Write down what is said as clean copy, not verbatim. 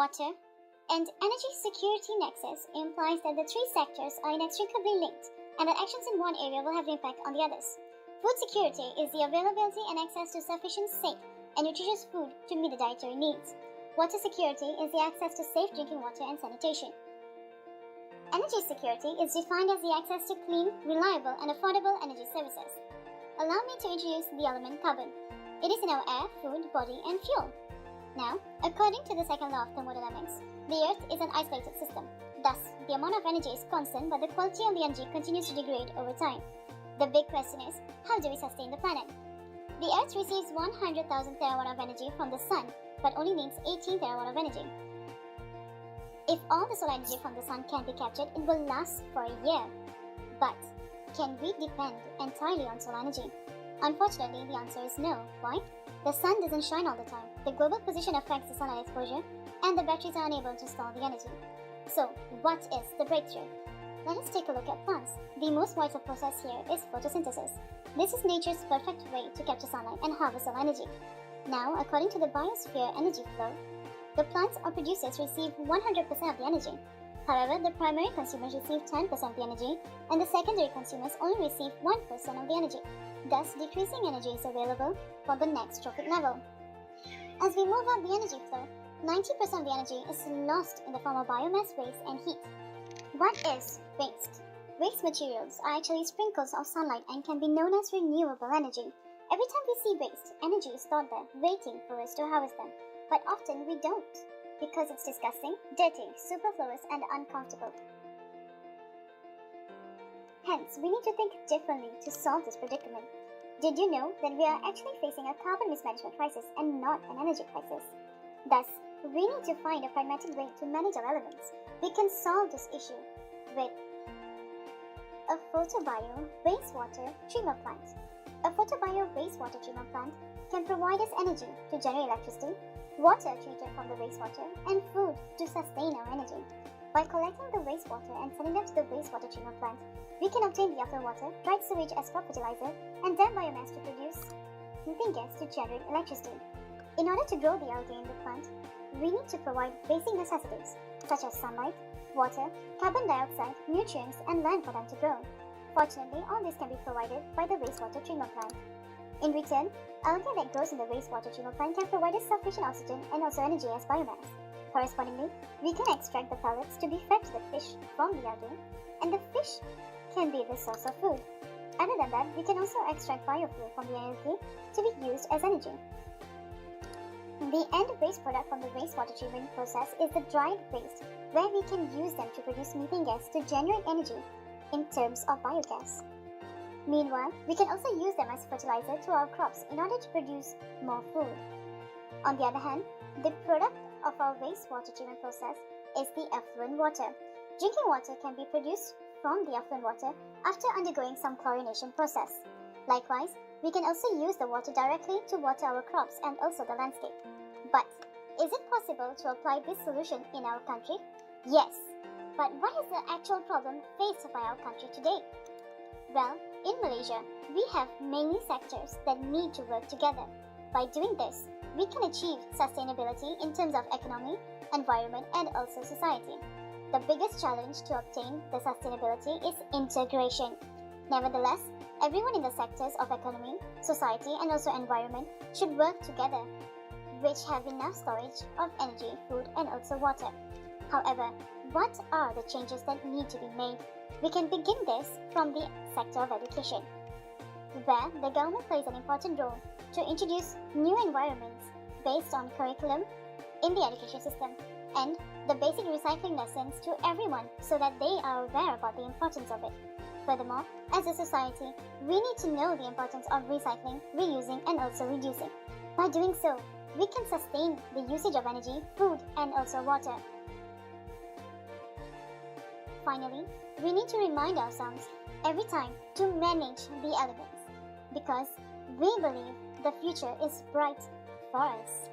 water, and energy security nexus implies that the three sectors are inextricably linked and that actions in one area will have an impact on the others. Food security is the availability and access to sufficient, safe, and nutritious food to meet the dietary needs. Water security is the access to safe drinking water and sanitation. Energy security is defined as the access to clean, reliable, and affordable energy services. Allow me to introduce the element carbon. It is in our air, food, body, and fuel. Now, according to the second law of thermodynamics, the Earth is an isolated system. Thus, the amount of energy is constant, but the quality of the energy continues to degrade over time. The big question is, how do we sustain the planet? The Earth receives 100,000 terawatt of energy from the Sun, but only needs 18 terawatt of energy. If all the solar energy from the Sun can be captured, it will last for a year. But can we depend entirely on solar energy? Unfortunately, the answer is no. Why? The Sun doesn't shine all the time. The global position affects the sunlight exposure, and the batteries are unable to store the energy. So, what is the breakthrough? Let us take a look at plants. The most vital process here is photosynthesis. This is nature's perfect way to capture sunlight and harvest solar energy. Now, according to the biosphere energy flow, the plants or producers receive 100% of the energy. However, the primary consumers receive 10% of the energy, and the secondary consumers only receive 1% of the energy. Thus, decreasing energy is available for the next trophic level. As we move up the energy flow, 90% of the energy is lost in the form of biomass, waste, and heat. What is waste? Waste materials are actually sprinkles of sunlight and can be known as renewable energy. Every time we see waste, energy is stored there, waiting for us to harvest them. But often we don't, because it's disgusting, dirty, superfluous, and uncomfortable. Hence, we need to think differently to solve this predicament. Did you know that we are actually facing a carbon mismanagement crisis and not an energy crisis? Thus, we need to find a pragmatic way to manage our elements. We can solve this issue with a PhotoBio Waste Water Treatment plant. A PhotoBio Waste Water Treatment plant can provide us energy to generate electricity, water treated from the wastewater, and food to sustain our energy. By collecting the wastewater and sending them to the wastewater treatment plant, we can obtain the effluent water, dried sewage as crop fertilizer, and then biomass to produce methane gas to generate electricity. In order to grow the algae in the plant, we need to provide basic necessities such as sunlight, water, carbon dioxide, nutrients, and land for them to grow. Fortunately, all this can be provided by the wastewater treatment plant. In return, algae that grows in the wastewater treatment plant can provide us sufficient oxygen and also energy as biomass. Correspondingly, we can extract the pellets to be fed to the fish from the algae, and the fish can be the source of food. Other than that, we can also extract biofuel from the algae to be used as energy. The end waste product from the wastewater treatment process is the dried waste, where we can use them to produce methane gas to generate energy in terms of biogas. Meanwhile, we can also use them as fertilizer to our crops in order to produce more food. On the other hand, the product of our wastewater treatment process is the effluent water. Drinking water can be produced from the effluent water after undergoing some chlorination process. Likewise, we can also use the water directly to water our crops and also the landscape. But is it possible to apply this solution in our country? Yes. But what is the actual problem faced by our country today? Well, in Malaysia, we have many sectors that need to work together. By doing this, we can achieve sustainability in terms of economy, environment, and also society. The biggest challenge to obtain the sustainability is integration. Nevertheless, everyone in the sectors of economy, society, and also environment should work together, which have enough storage of energy, food, and also water. However, what are the changes that need to be made? We can begin this from the sector of education, where the government plays an important role to introduce new environments based on curriculum in the education system and the basic recycling lessons to everyone so that they are aware about the importance of it. Furthermore, as a society, we need to know the importance of recycling, reusing, and also reducing. By doing so, we can sustain the usage of energy, food, and also water. Finally, we need to remind ourselves every time to manage the elements, because we believe the future is bright for us.